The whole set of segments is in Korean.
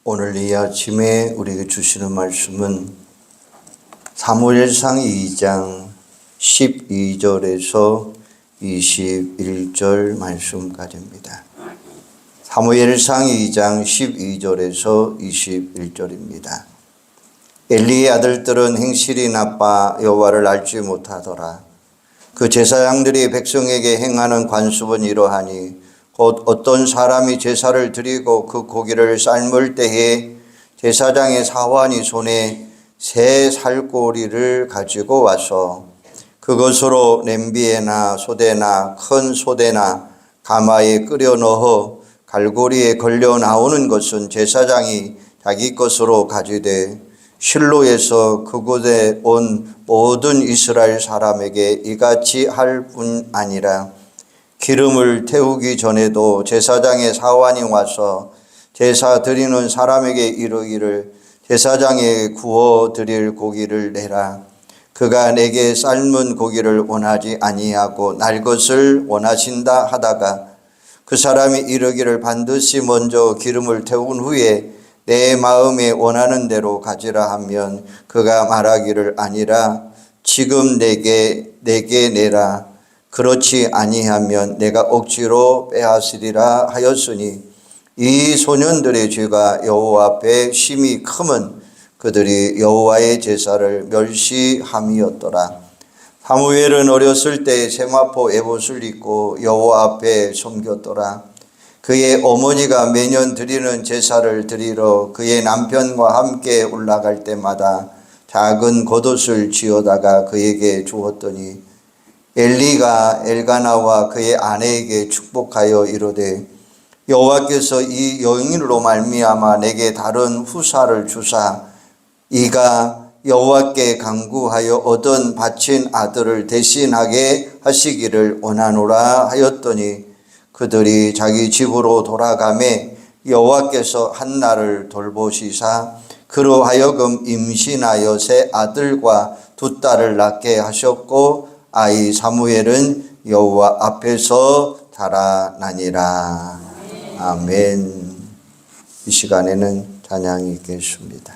오늘 이 아침에 우리에게 주시는 말씀은 사무엘상 2장 12절에서 21절 말씀까지입니다. 사무엘상 2장 12절에서 21절입니다. 엘리의 아들들은 행실이 나빠 여호와를 알지 못하더라. 그 제사장들이 백성에게 행하는 관습은 이러하니 곧 어떤 사람이 제사를 드리고 그 고기를 삶을 때에 제사장의 사환이 손에 새 살꼬리를 가지고 와서 그것으로 냄비에나 소대나 큰 소대나 가마에 끓여 넣어 갈고리에 걸려 나오는 것은 제사장이 자기 것으로 가지되 실로에서 그곳에 온 모든 이스라엘 사람에게 이같이 할 뿐 아니라 기름을 태우기 전에도 제사장의 사환이 와서 제사 드리는 사람에게 이르기를 제사장에 구워 드릴 고기를 내라. 그가 내게 삶은 고기를 원하지 아니하고 날 것을 원하신다 하다가 그 사람이 이르기를 반드시 먼저 기름을 태운 후에 내 마음에 원하는 대로 가지라 하면 그가 말하기를 아니라 지금 내게 내라. 그렇지 아니하면 내가 억지로 빼앗으리라 하였으니 이 소년들의 죄가 여호와 앞에 심히 크면 그들이 여호와의 제사를 멸시함이었더라. 사무엘은 어렸을 때 세마포 에봇을 입고 여호와 앞에 섬겼더라. 그의 어머니가 매년 드리는 제사를 드리러 그의 남편과 함께 올라갈 때마다 작은 겉옷을 지어다가 그에게 주었더니 엘리가 엘가나와 그의 아내에게 축복하여 이르되 여호와께서 이 여인으로 말미암아 내게 다른 후사를 주사 이가 여호와께 간구하여 얻은 바친 아들을 대신하게 하시기를 원하노라 하였더니 그들이 자기 집으로 돌아가매 여호와께서 한나를 돌보시사 그로 하여금 임신하여 새 아들과 두 딸을 낳게 하셨고 아이 사무엘은 여호와 앞에서 자라나니라. 아멘. 이 시간에는 찬양이 있겠습니다.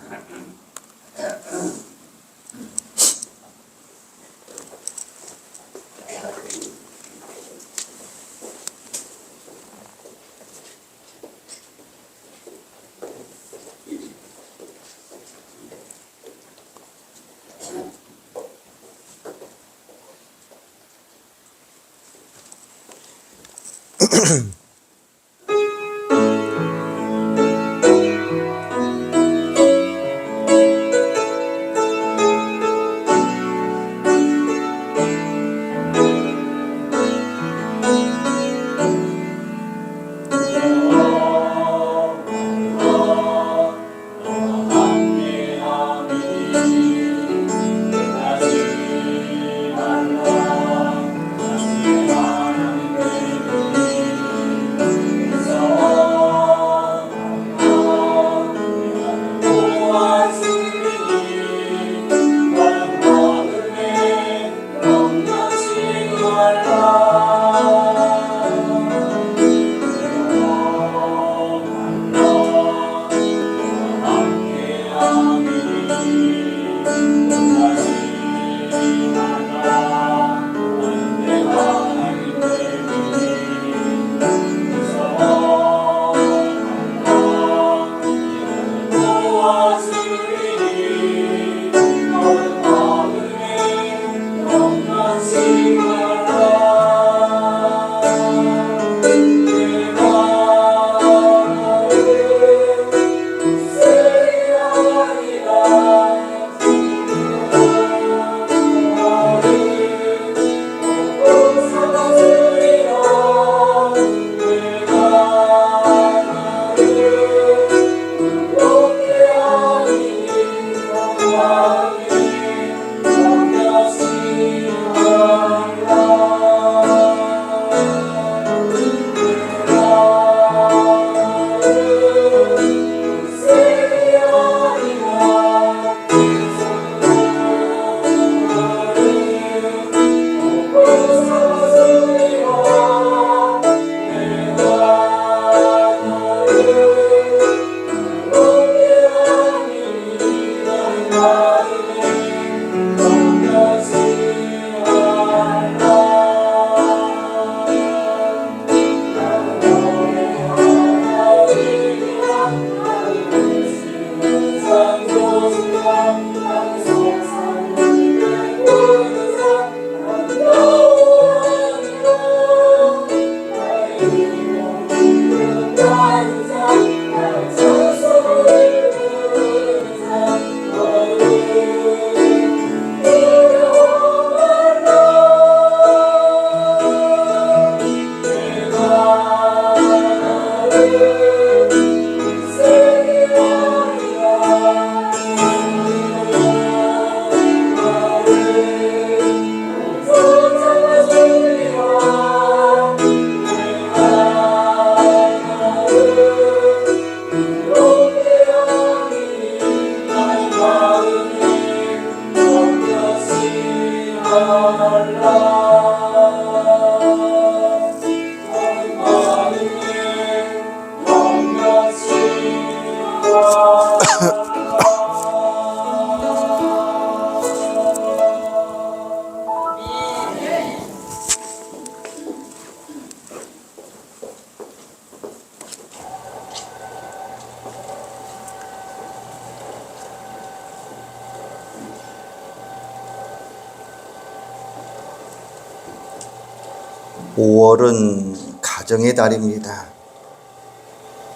(5월은) 가정의 달입니다.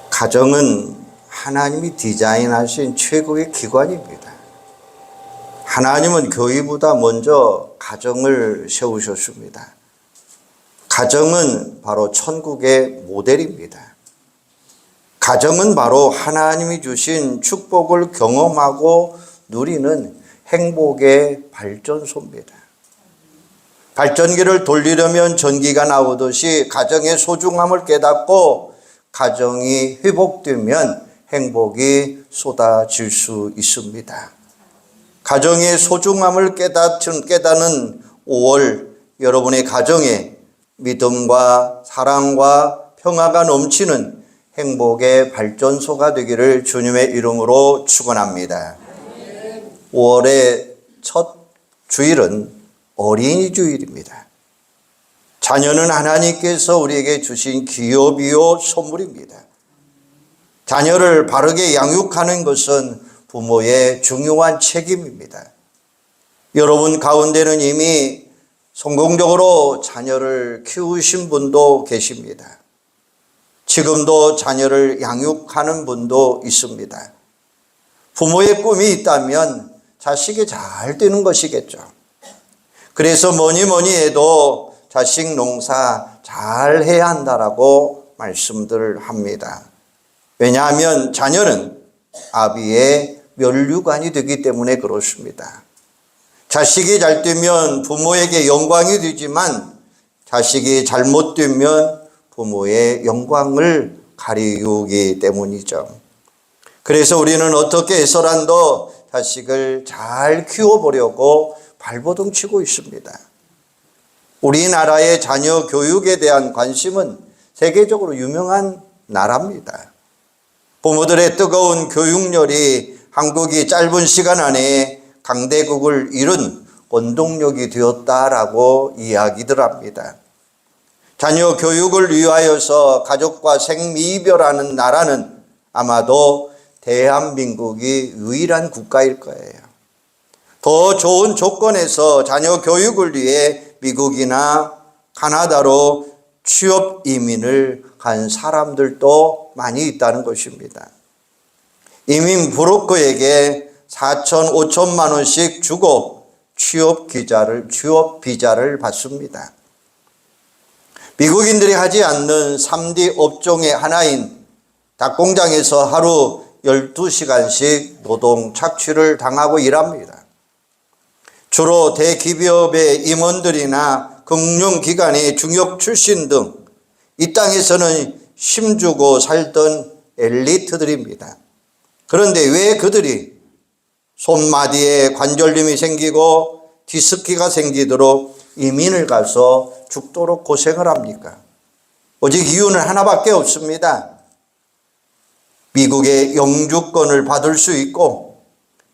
가정은 하나님이 디자인하신 최고의 기관입니다. 하나님은 교회보다 먼저 가정을 세우셨습니다. 가정은 바로 천국의 모델입니다. 가정은 바로 하나님이 주신 축복을 경험하고 누리는 행복의 발전소입니다. 발전기를 돌리려면 전기가 나오듯이 가정의 소중함을 깨닫고 가정이 회복되면 행복이 쏟아질 수 있습니다. 가정의 소중함을 깨닫는 5월, 여러분의 가정에 믿음과 사랑과 평화가 넘치는 행복의 발전소가 되기를 주님의 이름으로 축원합니다. 5월의 첫 주일은 어린이 주일입니다. 자녀는 하나님께서 우리에게 주신 기업이요 선물입니다. 자녀를 바르게 양육하는 것은 부모의 중요한 책임입니다. 여러분 가운데는 이미 성공적으로 자녀를 키우신 분도 계십니다. 지금도 자녀를 양육하는 분도 있습니다. 부모의 꿈이 있다면 자식이 잘 되는 것이겠죠. 그래서 뭐니 해도 자식 농사 잘 해야 한다라고 말씀들 합니다. 왜냐하면 자녀는 아비의 면류관이 되기 때문에 그렇습니다. 자식이 잘 되면 부모에게 영광이 되지만 자식이 잘못되면 부모의 영광을 가리우기 때문이죠. 그래서 우리는 어떻게 해서라도 자식을 잘 키워보려고 발버둥 치고 있습니다. 우리나라의 자녀 교육에 대한 관심은 세계적으로 유명한 나라입니다. 부모들의 뜨거운 교육열이 한국이 짧은 시간 안에 강대국을 이룬 원동력이 되었다라고 이야기들 합니다. 자녀 교육을 위하여서 가족과 생미이별하는 나라는 아마도 대한민국이 유일한 국가일 거예요. 더 좋은 조건에서 자녀 교육을 위해 미국이나 카나다로 취업 이민을 간 사람들도 많이 있다는 것입니다. 이민 브로커에게 4천, 5천만 원씩 주고 취업 비자를 받습니다. 미국인들이 하지 않는 3D 업종의 하나인 닭공장에서 하루 12시간씩 노동 착취를 당하고 일합니다. 주로 대기업의 임원들이나 금융기관의 중역 출신 등 이 땅에서는 힘주고 살던 엘리트들입니다. 그런데 왜 그들이 손마디에 관절염이 생기고 디스키가 생기도록 이민을 가서 죽도록 고생을 합니까? 오직 이유는 하나밖에 없습니다. 미국의 영주권을 받을 수 있고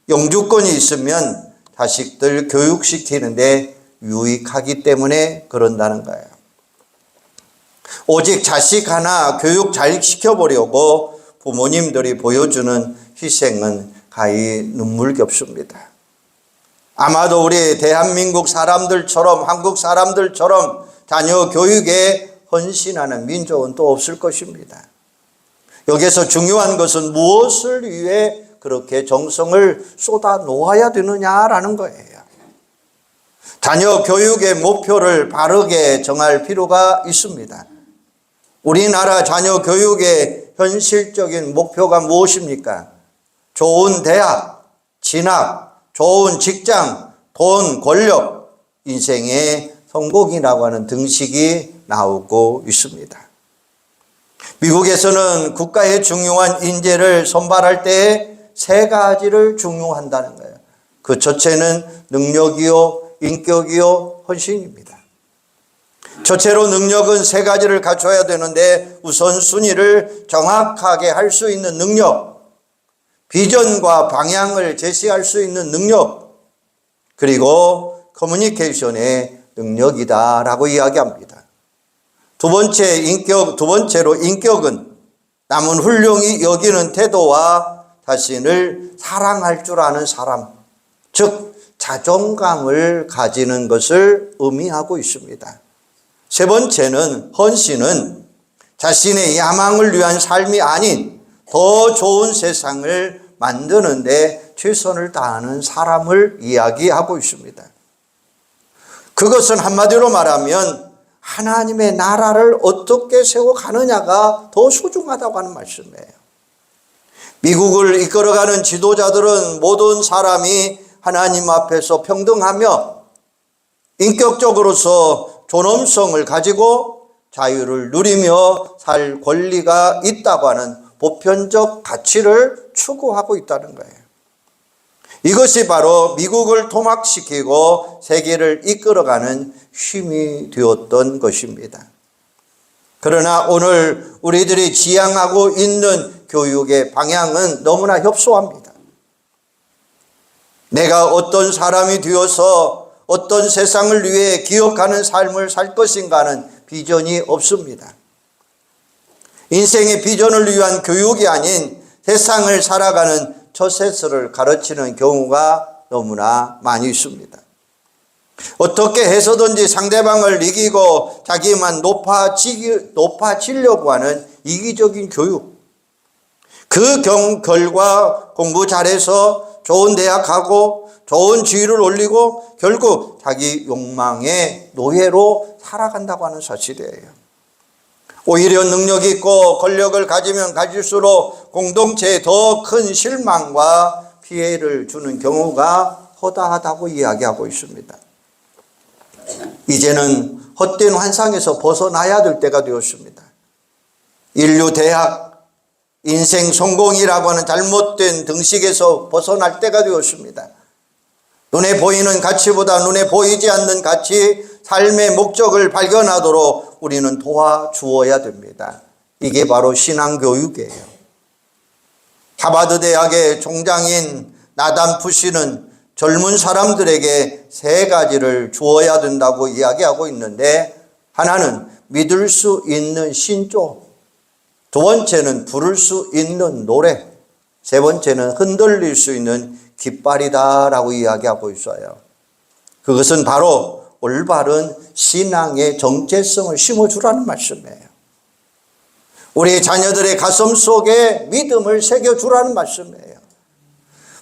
영주권이 있으면 자식들 교육시키는데 유익하기 때문에 그런다는 거예요. 오직 자식 하나 교육 잘 시켜보려고 부모님들이 보여주는 희생은 가히 눈물겹습니다. 아마도 우리 대한민국 사람들처럼 한국 사람들처럼 자녀 교육에 헌신하는 민족은 또 없을 것입니다. 여기서 중요한 것은 무엇을 위해 그렇게 정성을 쏟아 놓아야 되느냐라는 거예요. 자녀 교육의 목표를 바르게 정할 필요가 있습니다. 우리나라 자녀 교육의 현실적인 목표가 무엇입니까? 좋은 대학, 진학, 좋은 직장, 돈, 권력, 인생의 성공이라고 하는 등식이 나오고 있습니다. 미국에서는 국가의 중요한 인재를 선발할 때 3가지를 중요한다는 거예요. 그 첫째는 능력이요, 인격이요, 헌신입니다. 첫째로 능력은 3가지를 갖춰야 되는데 우선순위를 정확하게 할 수 있는 능력, 비전과 방향을 제시할 수 있는 능력, 그리고 커뮤니케이션의 능력이다라고 이야기합니다. 두 번째로 인격은 남은 훌륭히 여기는 태도와 자신을 사랑할 줄 아는 사람, 즉 자존감을 가지는 것을 의미하고 있습니다. 세 번째는 헌신은 자신의 야망을 위한 삶이 아닌 더 좋은 세상을 만드는 데 최선을 다하는 사람을 이야기하고 있습니다. 그것은 한마디로 말하면 하나님의 나라를 어떻게 세워가느냐가 더 소중하다고 하는 말씀이에요. 미국을 이끌어가는 지도자들은 모든 사람이 하나님 앞에서 평등하며 인격적으로서 존엄성을 가지고 자유를 누리며 살 권리가 있다고 하는 보편적 가치를 추구하고 있다는 거예요. 이것이 바로 미국을 토막시키고 세계를 이끌어가는 힘이 되었던 것입니다. 그러나 오늘 우리들이 지향하고 있는 교육의 방향은 너무나 협소합니다. 내가 어떤 사람이 되어서 어떤 세상을 위해 기억하는 삶을 살 것인가는 비전이 없습니다. 인생의 비전을 위한 교육이 아닌 세상을 살아가는 처세서를 가르치는 경우가 너무나 많이 있습니다. 어떻게 해서든지 상대방을 이기고 자기만 높아지려고 하는 이기적인 교육. 그 결과 공부 잘해서 좋은 대학 가고 좋은 지위를 올리고 결국 자기 욕망의 노예로 살아간다고 하는 사실이에요. 오히려 능력 있고 권력을 가지면 가질수록 공동체에 더 큰 실망과 피해를 주는 경우가 허다하다고 이야기하고 있습니다. 이제는 헛된 환상에서 벗어나야 될 때가 되었습니다. 인류 대학, 인생 성공이라고 하는 잘못된 등식에서 벗어날 때가 되었습니다. 눈에 보이는 가치보다 눈에 보이지 않는 가치, 삶의 목적을 발견하도록 우리는 도와주어야 됩니다. 이게 바로 신앙교육이에요. 하버드 대학의 총장인 나단 푸시는 젊은 사람들에게 세 가지를 주어야 된다고 이야기하고 있는데, 하나는 믿을 수 있는 신조, 두 번째는 부를 수 있는 노래, 세 번째는 흔들릴 수 있는 깃발이다라고 이야기하고 있어요. 그것은 바로 올바른 신앙의 정체성을 심어주라는 말씀이에요. 우리 자녀들의 가슴 속에 믿음을 새겨주라는 말씀이에요.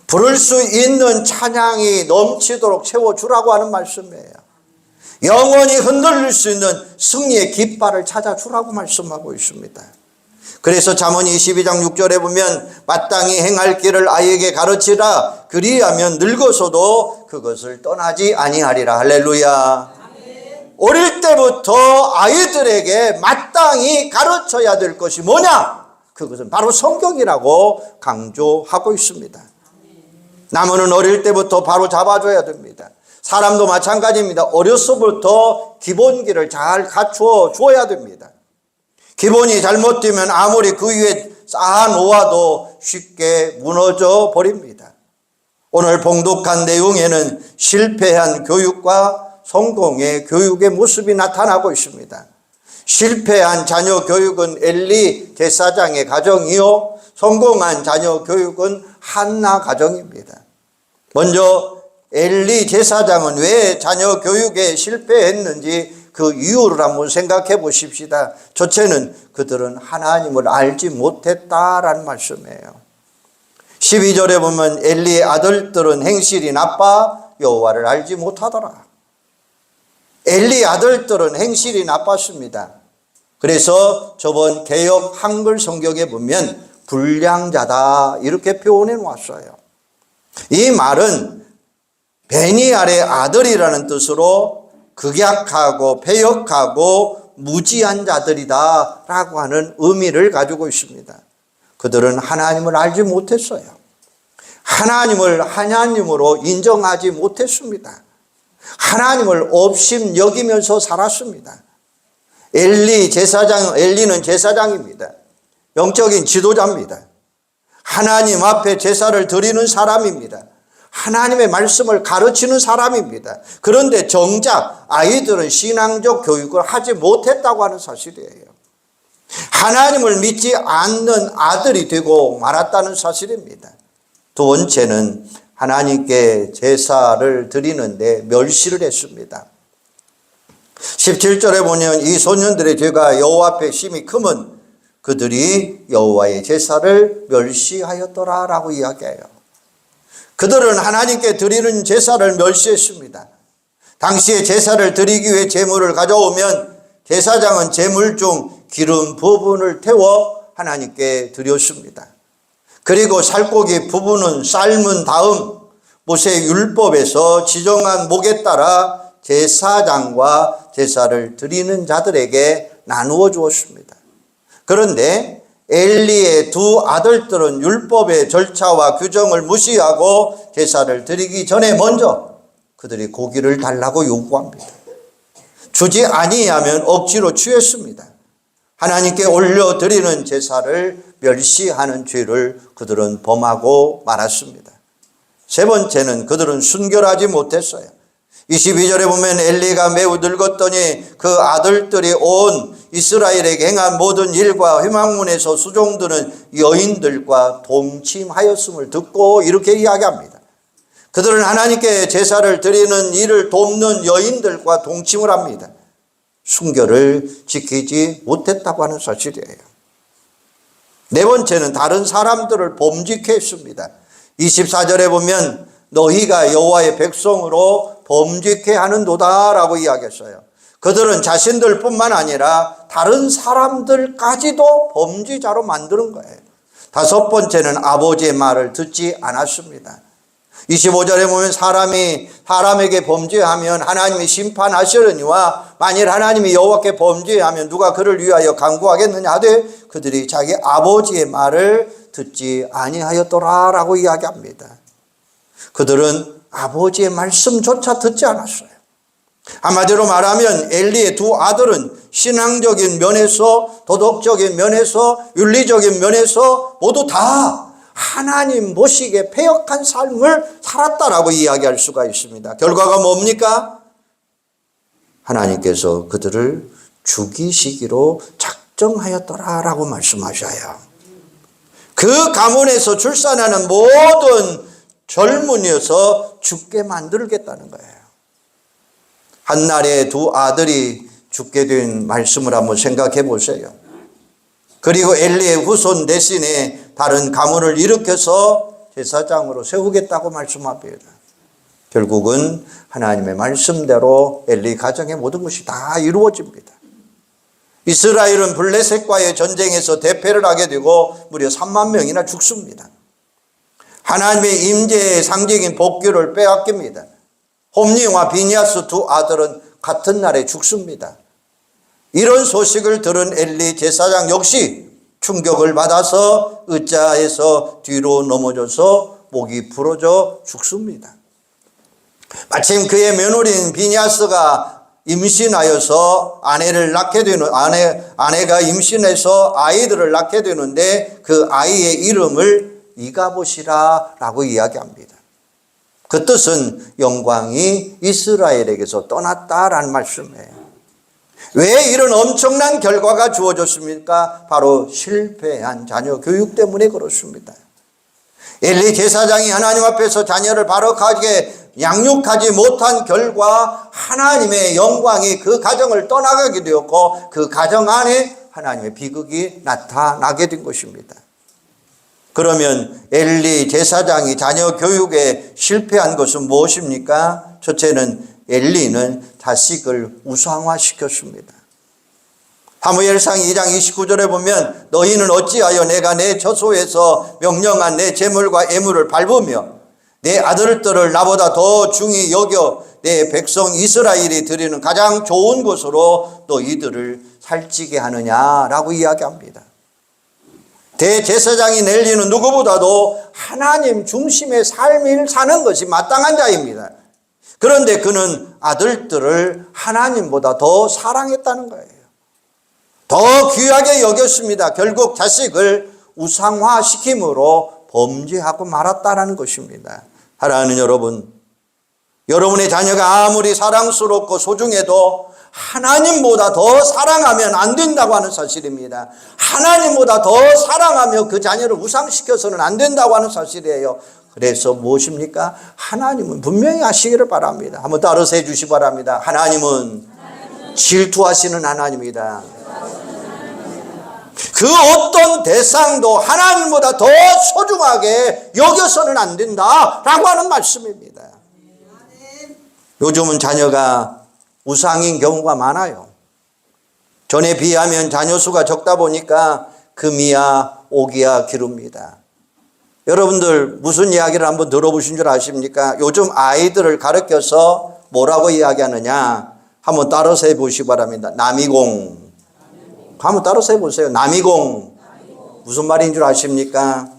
부를 수 있는 찬양이 넘치도록 채워주라고 하는 말씀이에요. 영원히 흔들릴 수 있는 승리의 깃발을 찾아주라고 말씀하고 있습니다. 그래서 잠언 22장 6절에 보면 마땅히 행할 길을 아이에게 가르치라. 그리하면 늙어서도 그것을 떠나지 아니하리라. 할렐루야. 아멘. 어릴 때부터 아이들에게 마땅히 가르쳐야 될 것이 뭐냐? 그것은 바로 성경이라고 강조하고 있습니다. 나무는 어릴 때부터 바로 잡아줘야 됩니다. 사람도 마찬가지입니다. 어려서부터 기본기를 잘 갖추어 줘야 됩니다. 기본이 잘못되면 아무리 그 위에 쌓아놓아도 쉽게 무너져 버립니다. 오늘 봉독한 내용에는 실패한 교육과 성공의 교육의 모습이 나타나고 있습니다. 실패한 자녀 교육은 엘리 제사장의 가정이요, 성공한 자녀 교육은 한나 가정입니다. 먼저 엘리 제사장은 왜 자녀 교육에 실패했는지 그 이유를 한번 생각해 보십시다. 첫째는 그들은 하나님을 알지 못했다라는 말씀이에요. 12절에 보면 엘리의 아들들은 행실이 나빠 여호와를 알지 못하더라. 엘리의 아들들은 행실이 나빴습니다. 그래서 저번 개역 한글 성경에 보면 불량자다 이렇게 표현해 놓았어요. 이 말은 베니알의 아들이라는 뜻으로 극약하고 패역하고 무지한 자들이다 라고 하는 의미를 가지고 있습니다. 그들은 하나님을 알지 못했어요. 하나님을 하나님으로 인정하지 못했습니다. 하나님을 업심 여기면서 살았습니다. 엘리는 제사장입니다. 영적인 지도자입니다. 하나님 앞에 제사를 드리는 사람입니다. 하나님의 말씀을 가르치는 사람입니다. 그런데 정작 아이들은 신앙적 교육을 하지 못했다고 하는 사실이에요. 하나님을 믿지 않는 아들이 되고 말았다는 사실입니다. 두 번째는 하나님께 제사를 드리는데 멸시를 했습니다. 17절에 보면 이 소년들의 죄가 여호와 앞에 심히 크면 그들이 여호와의 제사를 멸시하였더라 라고 이야기해요. 그들은 하나님께 드리는 제사를 멸시했습니다. 당시에 제사를 드리기 위해 제물을 가져오면 제사장은 제물 중 기름 부분을 태워 하나님께 드렸습니다. 그리고 살코기 부분은 삶은 다음 모세 율법에서 지정한 목에 따라 제사장과 제사를 드리는 자들에게 나누어 주었습니다. 그런데 엘리의 두 아들들은 율법의 절차와 규정을 무시하고 제사를 드리기 전에 먼저 그들이 고기를 달라고 요구합니다. 주지 아니하면 억지로 취했습니다. 하나님께 올려드리는 제사를 멸시하는 죄를 그들은 범하고 말았습니다. 세 번째는 그들은 순결하지 못했어요. 22절에 보면 엘리가 매우 늙었더니 그 아들들이 온 이스라엘에게 행한 모든 일과 회막문에서 수종드는 여인들과 동침하였음을 듣고 이렇게 이야기합니다. 그들은 하나님께 제사를 드리는 일을 돕는 여인들과 동침을 합니다. 순결을 지키지 못했다고 하는 사실이에요. 네 번째는 다른 사람들을 범죄케 했습니다. 24절에 보면 너희가 여호와의 백성으로 범죄케 하는도다 라고 이야기했어요. 그들은 자신들뿐만 아니라 다른 사람들까지도 범죄자로 만드는 거예요. 다섯 번째는 아버지의 말을 듣지 않았습니다. 25절에 보면 사람에게 범죄하면 하나님이 심판하시려니와 만일 하나님이 여호와께 범죄하면 누가 그를 위하여 간구하겠느냐 하되 그들이 자기 아버지의 말을 듣지 아니하였더라 라고 이야기합니다. 그들은 아버지의 말씀조차 듣지 않았어요. 한마디로 말하면 엘리의 두 아들은 신앙적인 면에서 도덕적인 면에서 윤리적인 면에서 모두 다 하나님 모시기에 패역한 삶을 살았다라고 이야기할 수가 있습니다. 결과가 뭡니까? 하나님께서 그들을 죽이시기로 작정하였더라라고 말씀하셔요. 그 가문에서 출산하는 모든 젊은이여서 죽게 만들겠다는 거예요. 한날에 두 아들이 죽게 된 말씀을 한번 생각해 보세요. 그리고 엘리의 후손 대신에 다른 가문을 일으켜서 제사장으로 세우겠다고 말씀합니다. 결국은 하나님의 말씀대로 엘리 가정의 모든 것이 다 이루어집니다. 이스라엘은 블레셋과의 전쟁에서 대패를 하게 되고 무려 3만 명이나 죽습니다. 하나님의 임재의 상징인 복귀를 빼앗깁니다. 홈니와 비니아스 두 아들은 같은 날에 죽습니다. 이런 소식을 들은 엘리 제사장 역시 충격을 받아서 의자에서 뒤로 넘어져서 목이 부러져 죽습니다. 마침 그의 며느리인 비니아스가 임신하여서 아내가 임신해서 아이들을 낳게 되는데 그 아이의 이름을 이가봇이라고 이야기합니다. 그 뜻은 영광이 이스라엘에게서 떠났다라는 말씀이에요. 왜 이런 엄청난 결과가 주어졌습니까? 바로 실패한 자녀 교육 때문에 그렇습니다. 엘리 제사장이 하나님 앞에서 자녀를 바르게 양육하지 못한 결과 하나님의 영광이 그 가정을 떠나가게 되었고 그 가정 안에 하나님의 비극이 나타나게 된 것입니다. 그러면 엘리 제사장이 자녀 교육에 실패한 것은 무엇입니까? 첫째는 엘리는 자식을 우상화시켰습니다. 사무엘상 2장 29절에 보면 너희는 어찌하여 내가 내 처소에서 명령한 내 제물과 예물을 밟으며 내 아들들을 나보다 더 중히 여겨 내 백성 이스라엘이 드리는 가장 좋은 곳으로 너희들을 살찌게 하느냐라고 이야기합니다. 대제사장인 엘리는 누구보다도 하나님 중심의 삶을 사는 것이 마땅한 자입니다. 그런데 그는 아들들을 하나님보다 더 사랑했다는 거예요. 더 귀하게 여겼습니다. 결국 자식을 우상화시킴으로 범죄하고 말았다라는 것입니다. 사랑하는 여러분, 여러분의 자녀가 아무리 사랑스럽고 소중해도 하나님보다 더 사랑하면 안 된다고 하는 사실입니다. 하나님보다 더 사랑하며 그 자녀를 우상시켜서는 안 된다고 하는 사실이에요. 그래서 무엇입니까? 하나님은 분명히 하시기를 바랍니다. 한번 따라서 해주시 바랍니다. 하나님은 질투하시는 하나님이다. 그 어떤 대상도 하나님보다 더 소중하게 여겨서는 안 된다라고 하는 말씀입니다. 요즘은 자녀가 우상인 경우가 많아요. 전에 비하면 자녀 수가 적다 보니까 금이야 옥이야 기릅니다. 여러분들 무슨 이야기를 한번 들어보신 줄 아십니까? 요즘 아이들을 가르쳐서 뭐라고 이야기하느냐 한번 따라서 해보시기 바랍니다. 남이공. 한번 따라서 해보세요. 남이공. 무슨 말인 줄 아십니까?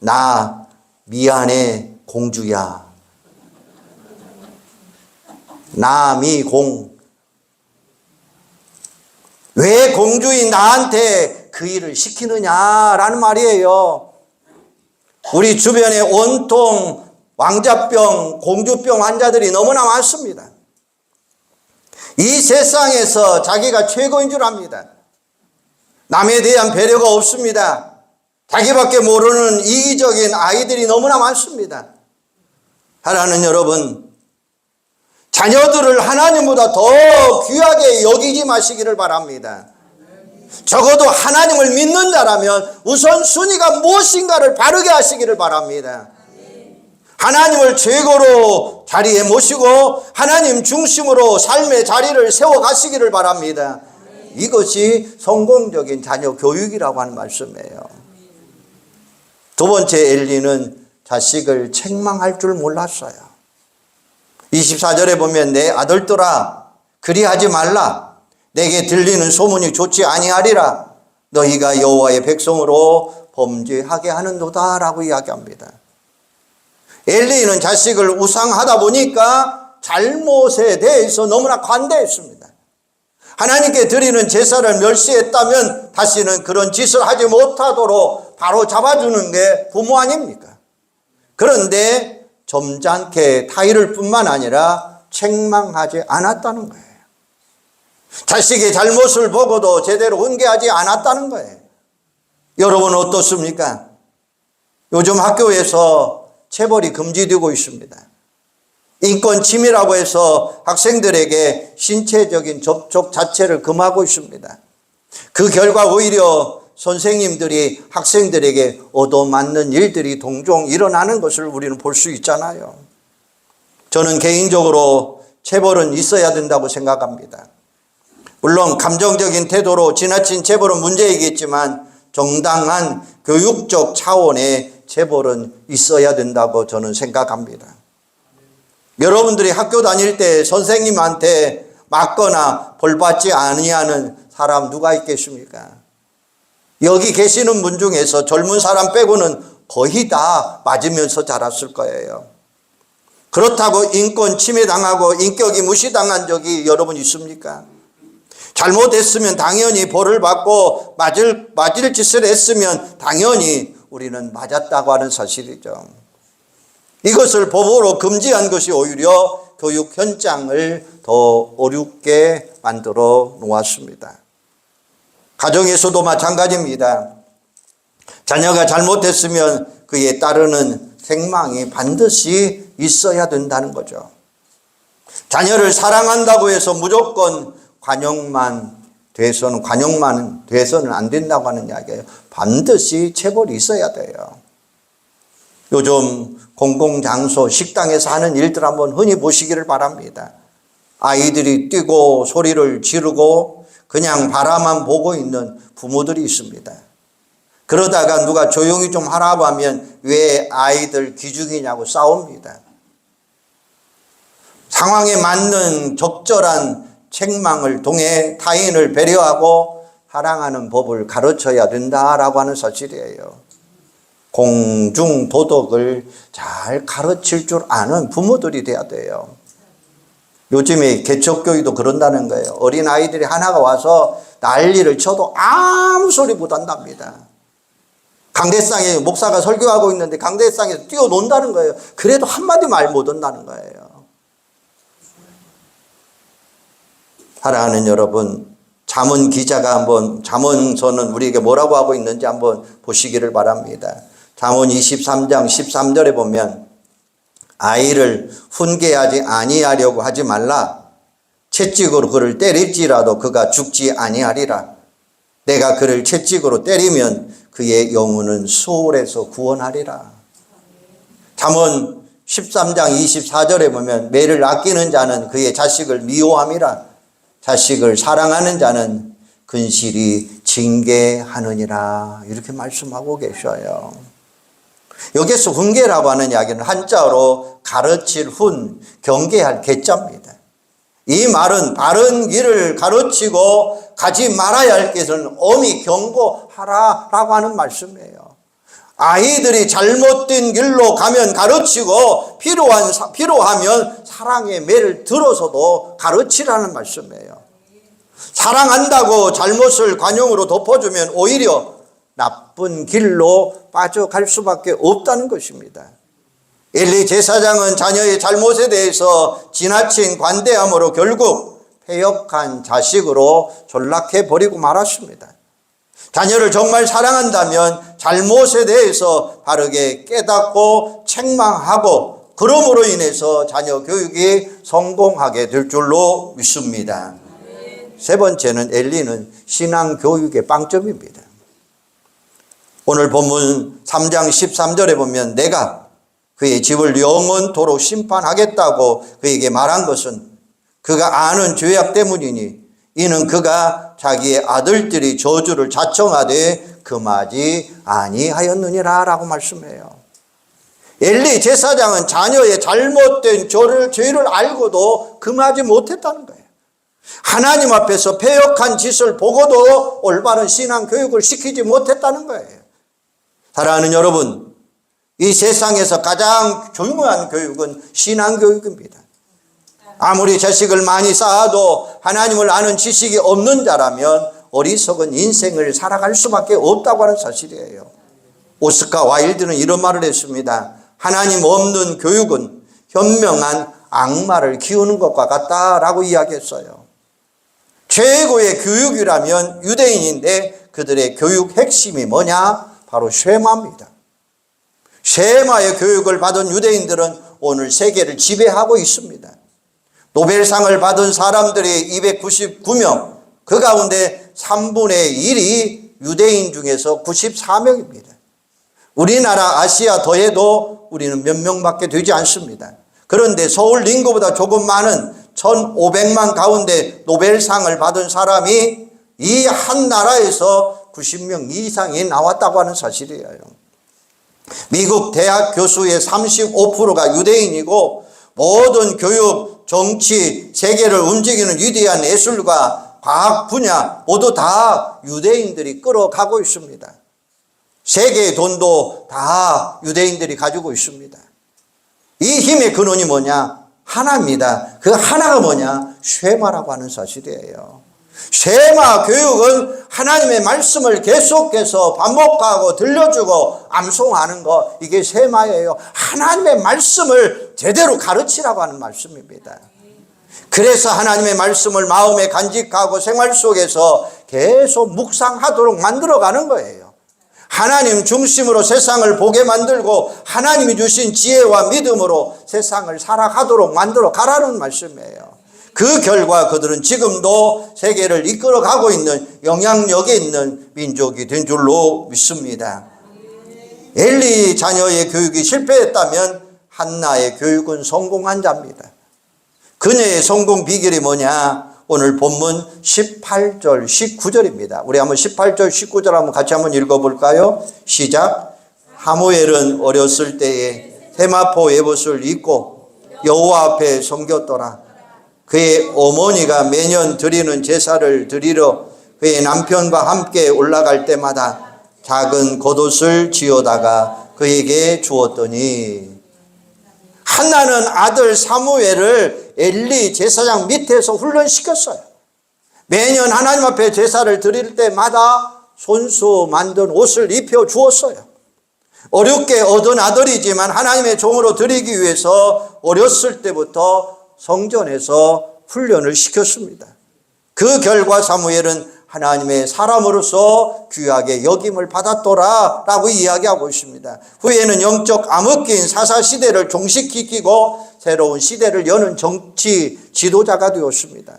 나 미안해 공주야. 남이공. 왜 공주인 나한테 그 일을 시키느냐라는 말이에요. 우리 주변에 온통 왕자병, 공주병 환자들이 너무나 많습니다. 이 세상에서 자기가 최고인 줄 압니다. 남에 대한 배려가 없습니다. 자기밖에 모르는 이기적인 아이들이 너무나 많습니다. 사랑하는 여러분, 자녀들을 하나님보다 더 귀하게 여기지 마시기를 바랍니다. 적어도 하나님을 믿는 자라면 우선순위가 무엇인가를 바르게 하시기를 바랍니다. 하나님을 최고로 자리에 모시고 하나님 중심으로 삶의 자리를 세워가시기를 바랍니다. 이것이 성공적인 자녀 교육이라고 하는 말씀이에요. 두 번째, 엘리는 자식을 책망할 줄 몰랐어요. 24절에 보면 내 아들들아 그리하지 말라. 내게 들리는 소문이 좋지 아니하리라. 너희가 여호와의 백성으로 범죄하게 하는도다 라고 이야기합니다. 엘리는 자식을 우상하다 보니까 잘못에 대해서 너무나 관대했습니다. 하나님께 드리는 제사를 멸시했다면 다시는 그런 짓을 하지 못하도록 바로 잡아주는 게 부모 아닙니까? 그런데 점잖게 타이를 뿐만 아니라 책망하지 않았다는 거예요. 자식의 잘못을 보고도 제대로 훈계하지 않았다는 거예요. 여러분 어떻습니까? 요즘 학교에서 체벌이 금지되고 있습니다. 인권 침해라고 해서 학생들에게 신체적인 접촉 자체를 금하고 있습니다. 그 결과 오히려 선생님들이 학생들에게 얻어맞는 일들이 종종 일어나는 것을 우리는 볼 수 있잖아요. 저는 개인적으로 체벌은 있어야 된다고 생각합니다. 물론 감정적인 태도로 지나친 체벌은 문제이겠지만 정당한 교육적 차원의 체벌은 있어야 된다고 저는 생각합니다. 여러분들이 학교 다닐 때 선생님한테 맞거나 벌받지 아니하는 사람 누가 있겠습니까? 여기 계시는 분 중에서 젊은 사람 빼고는 거의 다 맞으면서 자랐을 거예요. 그렇다고 인권 침해당하고 인격이 무시당한 적이 여러분 있습니까? 잘못했으면 당연히 벌을 받고 맞을 짓을 했으면 당연히 우리는 맞았다고 하는 사실이죠. 이것을 법으로 금지한 것이 오히려 교육 현장을 더 어렵게 만들어 놓았습니다. 가정에서도 마찬가지입니다. 자녀가 잘못했으면 그에 따르는 생망이 반드시 있어야 된다는 거죠. 자녀를 사랑한다고 해서 무조건 관용만 돼서는 안 된다고 하는 이야기예요. 반드시 체벌이 있어야 돼요. 요즘 공공장소, 식당에서 하는 일들 한번 흔히 보시기를 바랍니다. 아이들이 뛰고 소리를 지르고 그냥 바라만 보고 있는 부모들이 있습니다. 그러다가 누가 조용히 좀 하라고 하면 왜 아이들 기죽이냐고 싸웁니다. 상황에 맞는 적절한 책망을 통해 타인을 배려하고 사랑하는 법을 가르쳐야 된다라고 하는 사실이에요. 공중 도덕을 잘 가르칠 줄 아는 부모들이 돼야 돼요. 요즘에 개척교육도 그런다는 거예요. 어린 아이들이 하나가 와서 난리를 쳐도 아무 소리 못 한답니다. 강대상에 목사가 설교하고 있는데 강대상에서 뛰어논다는 거예요. 그래도 한마디 말 못한다는 거예요. 사랑하는 여러분, 잠언 기자가 한번 잠언서는 우리에게 뭐라고 하고 있는지 한번 보시기를 바랍니다. 잠언 23장 13절에 보면 아이를 훈계하지 아니하려고 하지 말라. 채찍으로 그를 때릴지라도 그가 죽지 아니하리라. 내가 그를 채찍으로 때리면 그의 영혼은 수월에서 구원하리라. 잠언 13장 24절에 보면 매를 아끼는 자는 그의 자식을 미워함이라. 자식을 사랑하는 자는 근실이 징계하느니라. 이렇게 말씀하고 계셔요. 여기서 훈계라고 하는 이야기는 한자어로 가르칠 훈, 경계할 계자입니다. 이 말은 바른 길을 가르치고 가지 말아야 할 것은 엄히 경고하라라고 하는 말씀이에요. 아이들이 잘못된 길로 가면 가르치고 필요하면 사랑의 매를 들어서도 가르치라는 말씀이에요. 사랑한다고 잘못을 관용으로 덮어주면 오히려 나쁜 길로 빠져갈 수밖에 없다는 것입니다. 엘리 제사장은 자녀의 잘못에 대해서 지나친 관대함으로 결국 패역한 자식으로 전락해버리고 말았습니다. 자녀를 정말 사랑한다면 잘못에 대해서 바르게 깨닫고 책망하고 그럼으로 인해서 자녀 교육이 성공하게 될 줄로 믿습니다. 세 번째는 엘리는 신앙 교육의 빵점입니다. 오늘 본문 3장 13절에 보면 내가 그의 집을 영원토록 심판하겠다고 그에게 말한 것은 그가 아는 죄악 때문이니 이는 그가 자기의 아들들이 저주를 자청하되 금하지 아니하였느니라 라고 말씀해요. 엘리 제사장은 자녀의 잘못된 죄를 알고도 금하지 못했다는 거예요. 하나님 앞에서 패역한 짓을 보고도 올바른 신앙 교육을 시키지 못했다는 거예요. 사랑하는 여러분, 이 세상에서 가장 중요한 교육은 신앙 교육입니다. 아무리 자식을 많이 쌓아도 하나님을 아는 지식이 없는 자라면 어리석은 인생을 살아갈 수밖에 없다고 하는 사실이에요. 오스카 와일드는 이런 말을 했습니다. 하나님 없는 교육은 현명한 악마를 키우는 것과 같다라고 이야기했어요. 최고의 교육이라면 유대인인데 그들의 교육 핵심이 뭐냐? 바로 쉐마입니다. 쉐마의 교육을 받은 유대인들은 오늘 세계를 지배하고 있습니다. 노벨상을 받은 사람들이 299명, 그 가운데 3분의 1이 유대인 중에서 94명입니다. 우리나라 아시아 더해도 우리는 몇 명밖에 되지 않습니다. 그런데 서울 인구보다 조금 많은 1,500만 가운데 노벨상을 받은 사람이 이 한 나라에서 90명 이상이 나왔다고 하는 사실이에요. 미국 대학 교수의 35%가 유대인이고 모든 교육, 정치, 세계를 움직이는 위대한 예술과 과학 분야 모두 다 유대인들이 끌어가고 있습니다. 세계의 돈도 다 유대인들이 가지고 있습니다. 이 힘의 근원이 뭐냐? 하나입니다. 그 하나가 뭐냐? 쉐마라고 하는 사실이에요. 쉐마 교육은 하나님의 말씀을 계속해서 반복하고 들려주고 암송하는 것, 이게 쉐마예요. 하나님의 말씀을 제대로 가르치라고 하는 말씀입니다. 그래서 하나님의 말씀을 마음에 간직하고 생활 속에서 계속 묵상하도록 만들어가는 거예요. 하나님 중심으로 세상을 보게 만들고 하나님이 주신 지혜와 믿음으로 세상을 살아가도록 만들어 가라는 말씀이에요. 그 결과 그들은 지금도 세계를 이끌어가고 있는 영향력이 있는 민족이 된 줄로 믿습니다. 엘리 자녀의 교육이 실패했다면 한나의 교육은 성공한 자입니다. 그녀의 성공 비결이 뭐냐? 오늘 본문 18절 19절입니다. 우리 한번 18절 19절 한번 같이 한번 읽어볼까요? 시작. 하무엘은 어렸을 때에 세마포 에봇을 입고 여호와 앞에 섬겼더라. 그의 어머니가 매년 드리는 제사를 드리러 그의 남편과 함께 올라갈 때마다 작은 겉옷을 지어다가 그에게 주었더니, 한나는 아들 사무엘을 엘리 제사장 밑에서 훈련시켰어요. 매년 하나님 앞에 제사를 드릴 때마다 손수 만든 옷을 입혀 주었어요. 어렵게 얻은 아들이지만 하나님의 종으로 드리기 위해서 어렸을 때부터 성전에서 훈련을 시켰습니다. 그 결과 사무엘은 하나님의 사람으로서 귀하게 여김을 받았더라 라고 이야기하고 있습니다. 후에는 영적 암흑기인 사사시대를 종식시키고 새로운 시대를 여는 정치 지도자가 되었습니다.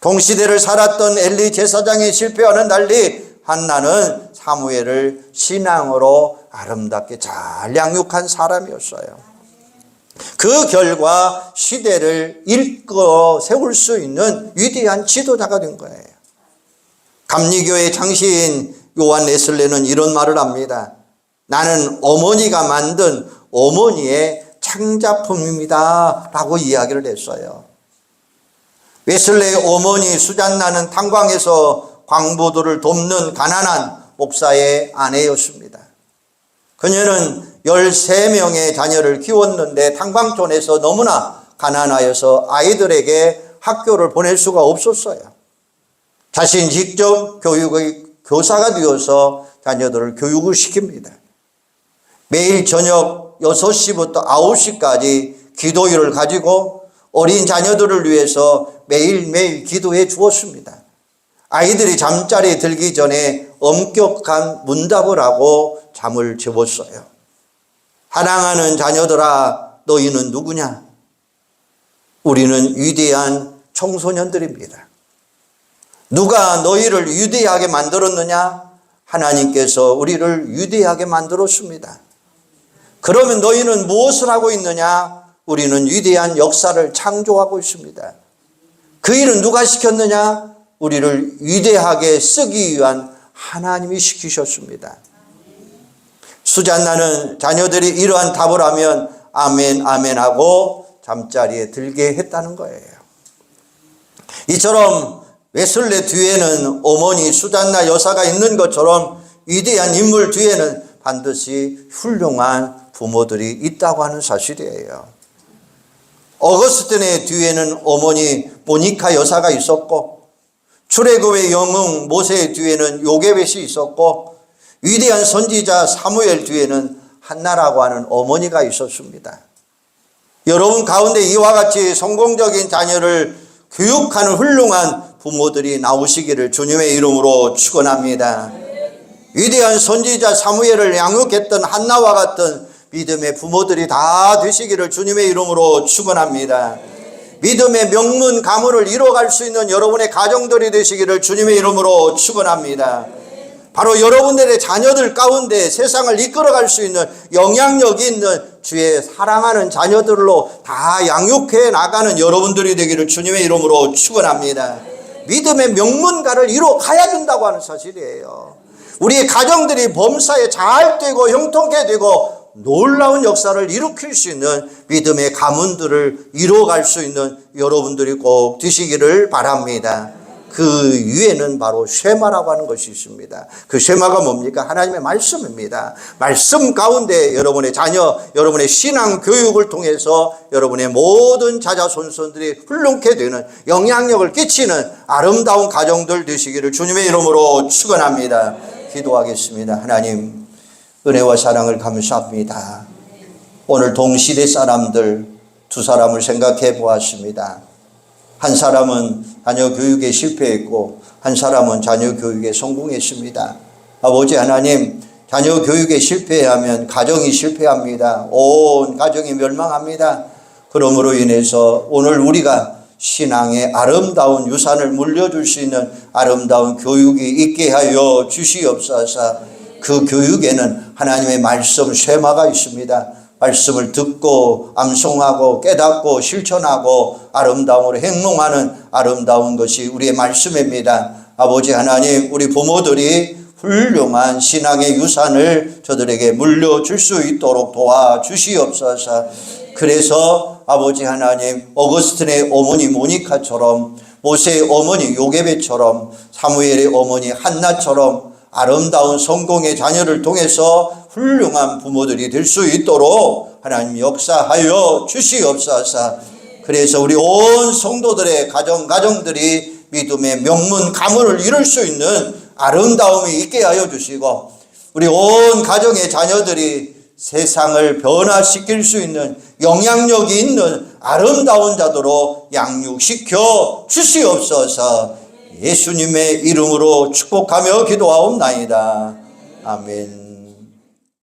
동시대를 살았던 엘리 제사장의 실패와는 달리 한나는 사무엘을 신앙으로 아름답게 잘 양육한 사람이었어요. 그 결과 시대를 일궈 세울 수 있는 위대한 지도자가 된 거예요. 감리교의 장시인 요한 웨슬레는 이런 말을 합니다. 나는 어머니가 만든 어머니의 창작품입니다 라고 이야기를 했어요. 웨슬레의 어머니 수잔나는 탄광에서 광부들을 돕는 가난한 목사의 아내였습니다. 그녀는 13명의 자녀를 키웠는데 탄광촌에서 너무나 가난하여서 아이들에게 학교를 보낼 수가 없었어요. 자신 직접 교육의 교사가 되어서 자녀들을 교육을 시킵니다. 매일 저녁 6시부터 9시까지 기도일을 가지고 어린 자녀들을 위해서 매일매일 기도해 주었습니다. 아이들이 잠자리에 들기 전에 엄격한 문답을 하고 잠을 재웠어요. 사랑하는 자녀들아, 너희는 누구냐? 우리는 위대한 청소년들입니다. 누가 너희를 위대하게 만들었느냐? 하나님께서 우리를 위대하게 만들었습니다. 그러면 너희는 무엇을 하고 있느냐? 우리는 위대한 역사를 창조하고 있습니다. 그 일은 누가 시켰느냐? 우리를 위대하게 쓰기 위한 하나님이 시키셨습니다. 수잔나는 자녀들이 이러한 답을 하면 아멘 아멘 하고 잠자리에 들게 했다는 거예요. 이처럼 웨슬레 뒤에는 어머니 수잔나 여사가 있는 것처럼 위대한 인물 뒤에는 반드시 훌륭한 부모들이 있다고 하는 사실이에요. 어거스틴의 뒤에는 어머니 모니카 여사가 있었고, 출애굽의 영웅 모세의 뒤에는 요게벳이 있었고, 위대한 선지자 사무엘 뒤에는 한나라고 하는 어머니가 있었습니다. 여러분 가운데 이와 같이 성공적인 자녀를 교육하는 훌륭한 부모들이 나오시기를 주님의 이름으로 축원합니다. 위대한 선지자 사무엘을 양육했던 한나와 같은 믿음의 부모들이 다 되시기를 주님의 이름으로 축원합니다. 믿음의 명문 가문을 이뤄갈 수 있는 여러분의 가정들이 되시기를 주님의 이름으로 축원합니다. 바로 여러분들의 자녀들 가운데 세상을 이끌어갈 수 있는 영향력이 있는 주의 사랑하는 자녀들로 다 양육해 나가는 여러분들이 되기를 주님의 이름으로 축원합니다. 믿음의 명문가를 이뤄가야 된다고 하는 사실이에요. 우리의 가정들이 범사에 잘 되고 형통케 되고 놀라운 역사를 일으킬 수 있는 믿음의 가문들을 이뤄갈 수 있는 여러분들이 꼭 되시기를 바랍니다. 그 위에는 바로 쉐마라고 하는 것이 있습니다. 그 쉐마가 뭡니까? 하나님의 말씀입니다. 말씀 가운데 여러분의 자녀, 여러분의 신앙 교육을 통해서 여러분의 모든 자자손손들이 훌륭케 되는 영향력을 끼치는 아름다운 가정들 되시기를 주님의 이름으로 축원합니다. 기도하겠습니다. 하나님, 은혜와 사랑을 감사합니다. 오늘 동시대 사람들 두 사람을 생각해 보았습니다. 한 사람은 자녀 교육에 실패했고 한 사람은 자녀 교육에 성공했습니다. 아버지 하나님, 자녀 교육에 실패하면 가정이 실패합니다. 온 가정이 멸망합니다. 그러므로 인해서 오늘 우리가 신앙의 아름다운 유산을 물려줄 수 있는 아름다운 교육이 있게 하여 주시옵소서. 그 교육에는 하나님의 말씀 쉐마가 있습니다. 말씀을 듣고 암송하고 깨닫고 실천하고 아름다움으로 행동하는 아름다운 것이 우리의 말씀입니다. 아버지 하나님, 우리 부모들이 훌륭한 신앙의 유산을 저들에게 물려줄 수 있도록 도와주시옵소서. 그래서 아버지 하나님, 어거스틴의 어머니 모니카처럼, 모세의 어머니 요게벳처럼, 사무엘의 어머니 한나처럼 아름다운 성공의 자녀를 통해서 훌륭한 부모들이 될 수 있도록 하나님 역사하여 주시옵소서. 그래서 우리 온 성도들의 가정들이 믿음의 명문 가문을 이룰 수 있는 아름다움이 있게 하여 주시고 우리 온 가정의 자녀들이 세상을 변화시킬 수 있는 영향력이 있는 아름다운 자도로 양육시켜 주시옵소서. 예수님의 이름으로 축복하며 기도하옵나이다. 아멘.